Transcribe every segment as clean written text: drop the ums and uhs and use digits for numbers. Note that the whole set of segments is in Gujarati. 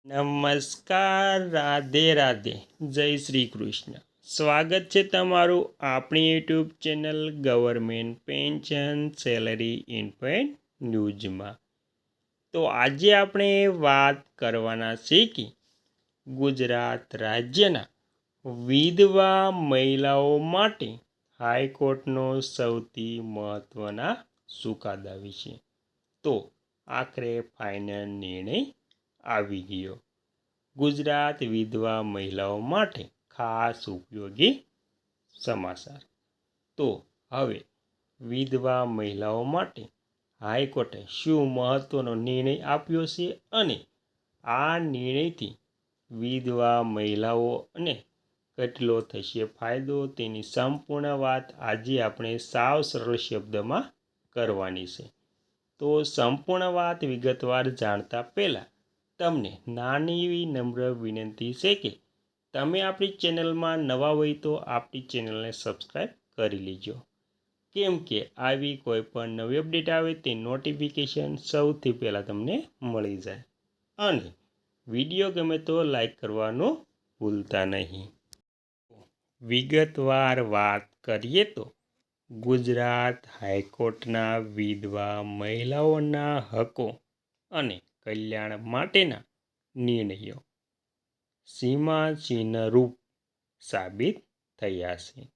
નમસ્કાર, રાધે રાધે, જય શ્રી કૃષ્ણ. સ્વાગત છે તમારું આપણી YouTube channel government pension salary ઇન્ફોન્ટ ન્યૂઝમાં. તો આજે આપણે વાત કરવાના છે કે ગુજરાત રાજ્યના વિધવા મહિલાઓ માટે હાઈકોર્ટનો સૌથી મહત્ત્વના ચુકાદા વિશે. તો આખરે ફાઇનલ નિર્ણય આવી ગયો. ગુજરાત વિધવા મહિલાઓ માટે ખાસ ઉપયોગી સમાચાર. તો હવે વિધવા મહિલાઓ માટે હાઈકોર્ટે શું મહત્વનો નિર્ણય આપ્યો છે અને આ નિર્ણયથી વિધવા મહિલાઓને કેટલો થશે ફાયદો, તેની સંપૂર્ણ વાત આજે આપણે સાવ સરળ શબ્દમાં કરવાની છે. તો સંપૂર્ણ વાત વિગતવાર જાણતા પહેલાં તમને નાની એવી નમ્ર વિનંતી છે કે તમે આપણી ચેનલમાં નવા હોય તો આપણી ચેનલને સબસ્ક્રાઈબ કરી લેજો, કેમ કે આવી કોઈ પણ નવી અપડેટ આવે તે નોટિફિકેશન સૌથી પહેલાં તમને મળી જાય. અને વિડીયો ગમે તો લાઈક કરવાનું ભૂલતા નહીં. વિગતવાર વાત કરીએ તો ગુજરાત હાઈકોર્ટના વિધવા મહિલાઓના હકો અને કલ્યાણ માટેના નિર્ણયો સીમાચિહ્નરૂપ સાબિત થયા છે.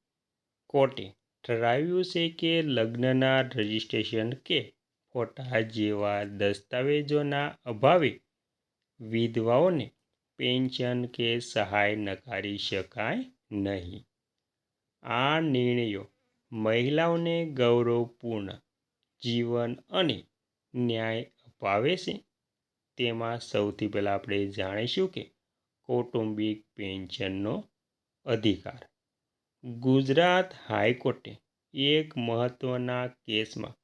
કોર્ટે ઠરાવ્યું છે કે લગ્નના રજિસ્ટ્રેશન કે ફોટા જેવા દસ્તાવેજોના અભાવે વિધવાઓને પેન્શન કે સહાય નકારી શકાય નહીં. આ નિર્ણયો મહિલાઓને ગૌરવપૂર્ણ જીવન અને ન્યાય અપાવે છે. તેમાં સૌથી પહેલાં આપણે જાણીશું કે કૌટુંબિક પેન્શનનો અધિકાર. ગુજરાત હાઈકોર્ટે એક મહત્ત્વના કેસમાં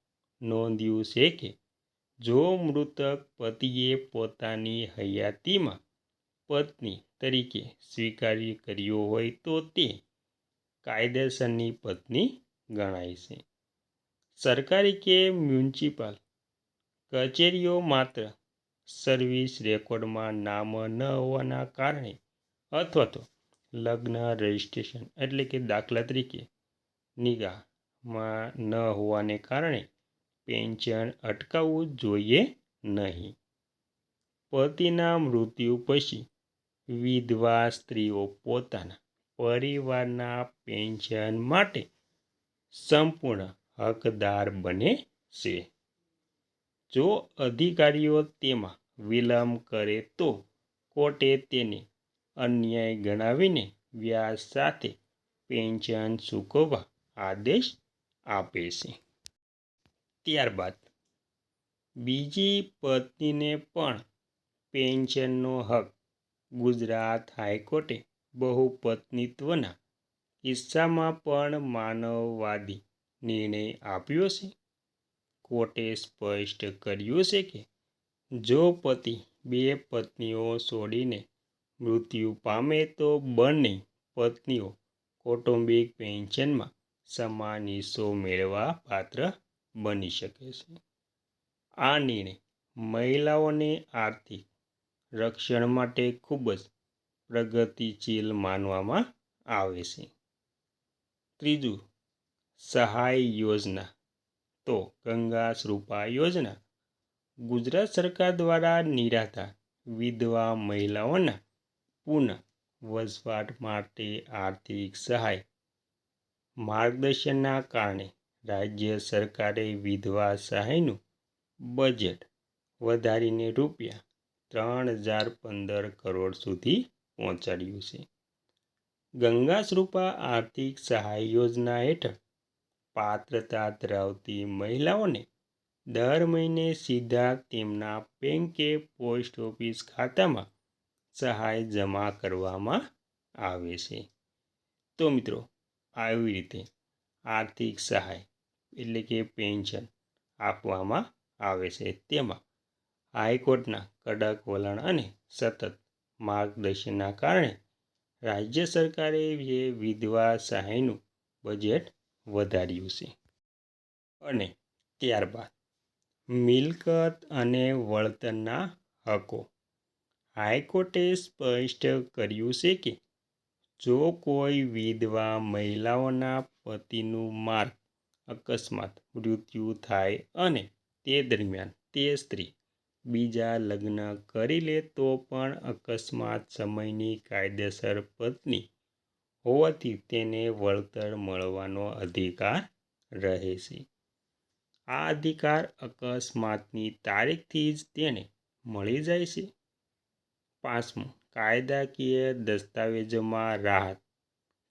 નોંધ્યું છે કે જો મૃતક પતિએ પોતાની હયાતીમાં પત્ની તરીકે સ્વીકાર કર્યો હોય તો તે કાયદેસરની પત્ની ગણાય છે. સરકારી કે મ્યુનિસિપલ કચેરીઓ માત્ર સર્વિસ રેકોર્ડમાં નામ ન હોવાના કારણે અથવા તો લગ્ન રજિસ્ટ્રેશન એટલે કે દાખલા તરીકે નિકાહમાં ન હોવાને કારણે પેન્શન અટકાવવું જોઈએ નહીં. પતિના મૃત્યુ પછી વિધવા સ્ત્રીઓ પોતાના પરિવારના પેન્શન માટે સંપૂર્ણ હકદાર બને છે. જો અધિકારીઓ તેમાં વિલંબ કરે તો કોર્ટે તેને અન્યાય ગણાવીને વ્યાજ સાથે પેન્શન ચૂકવવા આદેશ આપે છે. ત્યારબાદ બીજી પત્નીને પણ પેન્શનનો હક. ગુજરાત હાઈકોર્ટે બહુપત્નીત્વના કિસ્સામાં પણ માનવવાદી નિર્ણય આપ્યો છે. કોર્ટે સ્પષ્ટ કર્યું છે કે જો પતિ બે પત્નીઓ છોડીને મૃત્યુ પામે તો બંને પત્નીઓ કૌટુંબિક પેન્શનમાં સમાન હિસ્સો મેળવવા પાત્ર બની શકે છે. આ નિર્ણય મહિલાઓને આર્થિક રક્ષણ માટે ખૂબ જ પ્રગતિશીલ માનવામાં આવે છે. ત્રીજું, સહાય યોજના. તો ગંગા શ્રુપા યોજના ગુજરાત સરકાર દ્વારા નિરાધાર વિધવા મહિલાઓના પુનઃ વસવાટ માટે આર્થિક સહાય. માર્ગદર્શનના કારણે રાજ્ય સરકારે વિધવા સહાયનું બજેટ વધારીને ₹3015 કરોડ સુધી પહોંચાડ્યું છે. ગંગા શ્રુપા આર્થિક સહાય યોજના હેઠળ પાત્રતા ધરાવતી મહિલાઓને દર મહિને સીધા તેમના બેંક કે પોસ્ટ ઓફિસ ખાતામાં સહાય જમા કરવામાં આવે છે. તો મિત્રો, આવી રીતે આર્થિક સહાય એટલે કે પેન્શન આપવામાં આવે છે. તેમાં હાઈકોર્ટના કડક વલણ અને સતત માર્ગદર્શનના કારણે રાજ્ય સરકારે વિધવા સહાયનું બજેટ વધાર્યું છે. અને ત્યારબાદ મિલકત અને વળતરના હકો. હાઈકોર્ટે સ્પષ્ટ કર્યું છે કે જો કોઈ વિધવા મહિલાઓના પતિનું માર્ગ અકસ્માત મૃત્યુ થાય અને તે દરમિયાન તે સ્ત્રી બીજા લગ્ન કરી લે તો પણ અકસ્માત સમયની કાયદેસર પત્ની હોવાથી તેને વળતર મળવાનો અધિકાર રહે છે. આ અધિકાર અકસ્માતની તારીખથી જ તેને મળી જાય છે. 5. કાયદાકીય દસ્તાવેજોમાં રાહત.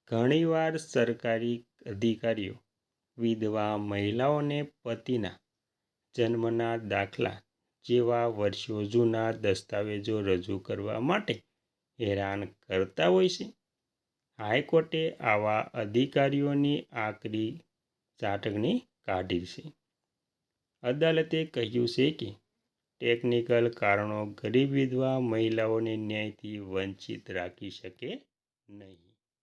ઘણીવાર સરકારી અધિકારીઓ વિધવા મહિલાઓને પતિના જન્મના દાખલા જેવા વર્ષો જૂના દસ્તાવેજો રજૂ કરવા માટે હેરાન કરતા હોય છે. હાઈકોર્ટે આવા અધિકારીઓની આકરી ઝાટકણી કાઢી છે. અદાલતે કહ્યું છે કે ટેકનિકલ કારણો ગરીબ વિધવા મહિલાઓને ન્યાયથી વંચિત રાખી શકે નહીં.